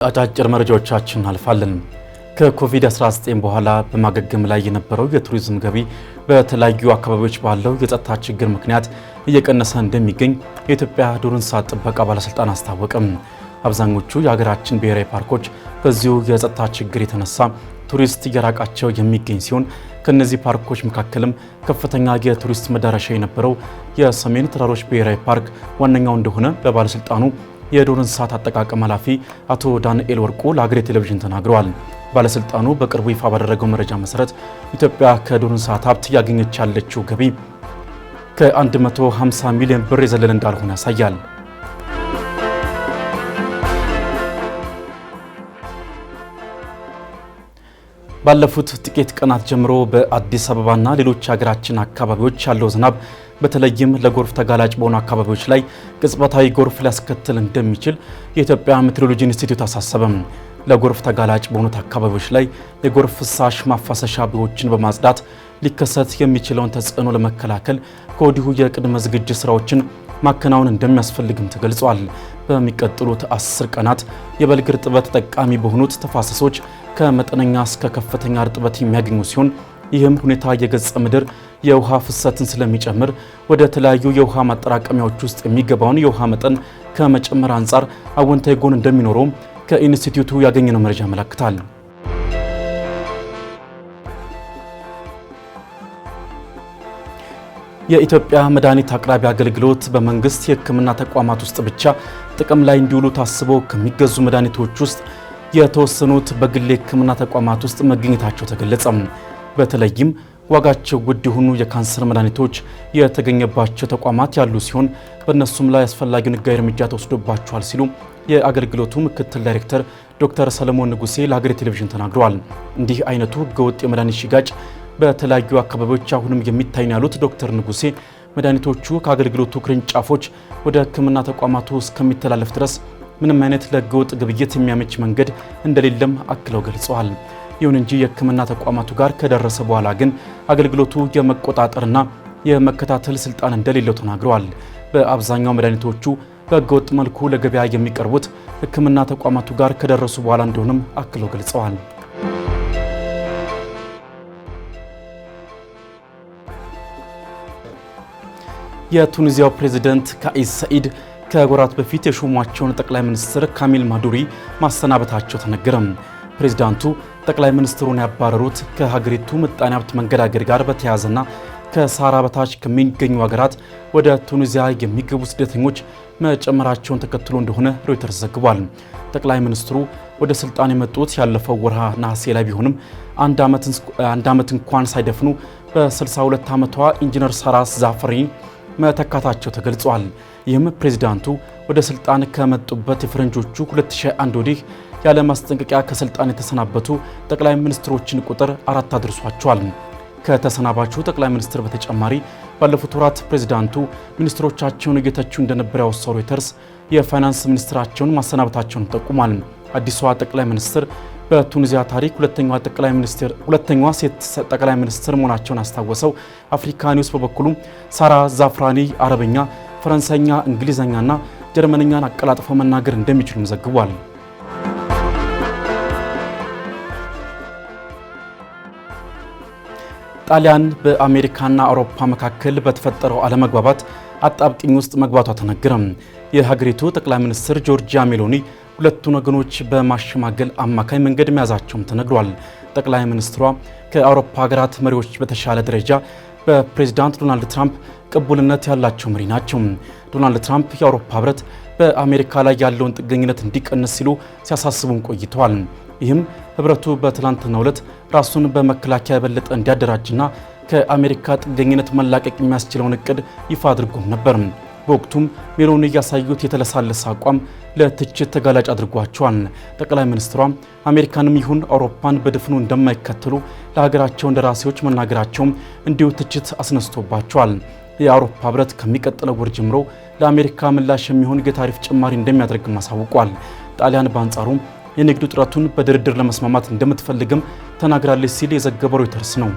አጫጭር መረጃዎቻችን አልፋለን። ከኮቪድ-19 በኋላ በማገገም ላይ የነበረው የቱሪዝም ገቢ በተለያዩ አካባቢዎች ባለው የጸጥታ ችግር ምክንያት እየቀነሰ እንደሚገኝ የኢትዮጵያ ዱር እንስሳት ጥበቃ ባለስልጣን አስታወቀም። አብዛኞቹ የሀገራችን ብሔራዊ ፓርኮች በዚሁ የጸጥታ ችግር የተነሳ ቱሪስት እየራቃቸው የሚገኝ ሲሆን ከነዚህ ፓርኮች መካከልም ከፍተኛ የቱሪስት መዳረሻ የነበረው የሰሜን ተራሮች ብሔራዊ ፓርክ ዋነኛው እንደሆነ በባለስልጣኑ የዱር እንስሳት አጠቃቀም ኃላፊ አቶ ዳንኤል ወርቁ ለሀገሬ ቴሌቪዥን ተናግረዋል። ባለስልጣኑ በቅርቡ ይፋ ባደረገው መረጃ መሰረት ኢትዮጵያ ከዱር እንስሳት ሀብት ያገኘች ያለችው ገቢ ከ150 ሚሊዮን ብር የዘለለ እንዳልሆነ ያሳያል። ባለፉት ጥቂት ቀናት ጀምሮ በአዲስ አበባና ሌሎች ሀገራችን አካባቢዎች ያለው ዝናብ በተለይም ለጎርፍ ተጋላጭ በሆኑ አካባቢዎች ላይ ቅጽበታዊ ጎርፍ ሊያስከትል እንደሚችል የኢትዮጵያ ሜትሮሎጂ ኢንስቲትዩት አሳሰበም። ለጎርፍ ተጋላጭ በሆኑት አካባቢዎች ላይ የጎርፍ ፍሳሽ ማፋሰሻ ቦዮችን በማጽዳት ሊከሰት የሚችለውን ተጽዕኖ ለመከላከል ከወዲሁ የቅድመ ዝግጅት ስራዎችን ማከናወን እንደሚያስፈልግም ተገልጿል። በሚቀጥሉት 10 ቀናት የበልግ እርጥበት ተጠቃሚ በሆኑት ተፋሰሶች ከመጠነኛ እስከ ከፍተኛ እርጥበት የሚያገኙ ሲሆን ይህም ሁኔታ የገጸ ምድር የውሃ ፍሰትን ስለሚጨምር ወደ ተለያዩ የውሃ ማጠራቀሚያዎች ውስጥ የሚገባውን የውሃ መጠን ከመጨመር አንጻር አወንታዊ ጎን እንደሚኖረው ከኢንስቲትዩቱ ያገኘነው መረጃ ያመለክታል። የኢትዮጵያ መድኃኒት አቅራቢ አገልግሎት በመንግስት የሕክምና ተቋማት ውስጥ ብቻ ጥቅም ላይ እንዲውሉ ታስበው ከሚገዙ መድኃኒቶች ውስጥ የተወሰኑት በግል የሕክምና ተቋማት ውስጥ መገኘታቸው ተገለጸ። በተለይም ዋጋቸው ውድ የሆኑ የካንሰር መድኃኒቶች የተገኘባቸው ተቋማት ያሉ ሲሆን በእነሱም ላይ አስፈላጊውን ሕጋዊ እርምጃ ተወስዶባቸዋል ሲሉ የአገልግሎቱ ምክትል ዳይሬክተር ዶክተር ሰለሞን ንጉሴ ለሀገሬ ቴሌቪዥን ተናግረዋል። እንዲህ አይነቱ ሕገወጥ የመድኃኒት ሽያጭ በተለያዩ አካባቢዎች አሁንም የሚታይ ነው ያሉት ዶክተር ንጉሴ መድኃኒቶቹ ከአገልግሎቱ ቅርንጫፎች ወደ ሕክምና ተቋማቱ እስከሚተላለፍ ድረስ ምንም አይነት ለሕገወጥ ግብይት የሚያመች መንገድ እንደሌለም አክለው ገልጸዋል። ይሁን እንጂ የሕክምና ተቋማቱ ጋር ከደረሰ በኋላ ግን አገልግሎቱ የመቆጣጠርና የመከታተል ስልጣን እንደሌለው ተናግረዋል። በአብዛኛው መድኃኒቶቹ በሕገወጥ መልኩ ለገበያ የሚቀርቡት ሕክምና ተቋማቱ ጋር ከደረሱ በኋላ እንደሆነም አክለው ገልጸዋል። የቱኒዚያው ፕሬዝዳንት ካኢስ ሰኢድ ከወራት በፊት የሾሟቸውን ጠቅላይ ሚኒስትር ካሚል ማዱሪ ማሰናበታቸው ተነገረም። ፕሬዝዳንቱ ጠቅላይ ሚኒስትሩን ያባረሩት ከሀገሪቱ ምጣኔ ሀብት መንገዳገድ ጋር በተያያዘና ከሳህራ በታች ከሚገኙ ሀገራት ወደ ቱኒዚያ የሚገቡ ስደተኞች መጨመራቸውን ተከትሎ እንደሆነ ሮይተርስ ዘግቧል። ጠቅላይ ሚኒስትሩ ወደ ስልጣን የመጡት ያለፈው ወርሃ ነሐሴ ላይ ቢሆንም አንድ ዓመት እንኳን ሳይደፍኑ በ62 ዓመቷ ኢንጂነር ሳራስ ዛፈሪ መተካታቸው ተገልጿል። ይህም ፕሬዝዳንቱ ወደ ስልጣን ከመጡበት የፈረንጆቹ 2001 ወዲህ ያለ ማስጠንቀቂያ ከስልጣን የተሰናበቱ ጠቅላይ ሚኒስትሮችን ቁጥር 4 አድርሷቸዋል። ከተሰናባቹ ጠቅላይ ሚኒስትር በተጨማሪ ባለፉት ወራት ፕሬዝዳንቱ ሚኒስትሮቻቸውን እየተቹ እንደነበር ያወሳው ሮይተርስ የፋይናንስ ሚኒስትራቸውን ማሰናበታቸውን ጠቁሟል። አዲሷ ጠቅላይ ሚኒስትር በቱኒዚያ ታሪክ ሁለተኛዋ ሴት ጠቅላይ ሚኒስትር መሆናቸውን አስታወሰው አፍሪካ ኒውስ በበኩሉ ሳራ ዛፍራኒ አረበኛ፣ ፈረንሳይኛ፣ እንግሊዝኛና ጀርመንኛን አቀላጥፈው መናገር እንደሚችሉም ዘግቧል። ጣሊያን በአሜሪካና አውሮፓ መካከል በተፈጠረው አለመግባባት አጣብቂኝ ውስጥ መግባቷ ተነገረም። የሀገሪቱ ጠቅላይ ሚኒስትር ጆርጂያ ሜሎኒ ሁለቱን ወገኖች በማሸማገል አማካይ መንገድ መያዛቸውም ተነግሯል። ጠቅላይ ሚኒስትሯ ከአውሮፓ ሀገራት መሪዎች በተሻለ ደረጃ በፕሬዝዳንት ዶናልድ ትራምፕ ቅቡልነት ያላቸው መሪ ናቸው። ዶናልድ ትራምፕ የአውሮፓ ህብረት በአሜሪካ ላይ ያለውን ጥገኝነት እንዲቀንስ ሲሉ ሲያሳስቡም ቆይተዋል። ይህም ህብረቱ በትላንትናው ዕለት ራሱን በመከላከያ የበለጠ እንዲያደራጅና ከአሜሪካ ጥገኝነት መላቀቅ የሚያስችለውን እቅድ ይፋ አድርጎም ነበር። በወቅቱም ሜሎኒ ያሳዩት የተለሳለሰ አቋም ለትችት ተጋላጭ አድርጓቸዋል። ጠቅላይ ሚኒስትሯ አሜሪካንም ይሁን አውሮፓን በድፍኑ እንደማይከተሉ ለሀገራቸው እንደራሴዎች መናገራቸውም እንዲሁ ትችት አስነስቶባቸዋል። የአውሮፓ ህብረት ከሚቀጥለው ወር ጀምሮ ለአሜሪካ ምላሽ የሚሆን የታሪፍ ጭማሪ እንደሚያደርግም አሳውቋል። ጣሊያን በአንጻሩ የንግድ ውጥረቱን በድርድር ለመስማማት እንደምትፈልግም ተናግራለች ሲል የዘገበው ሮይተርስ ነው።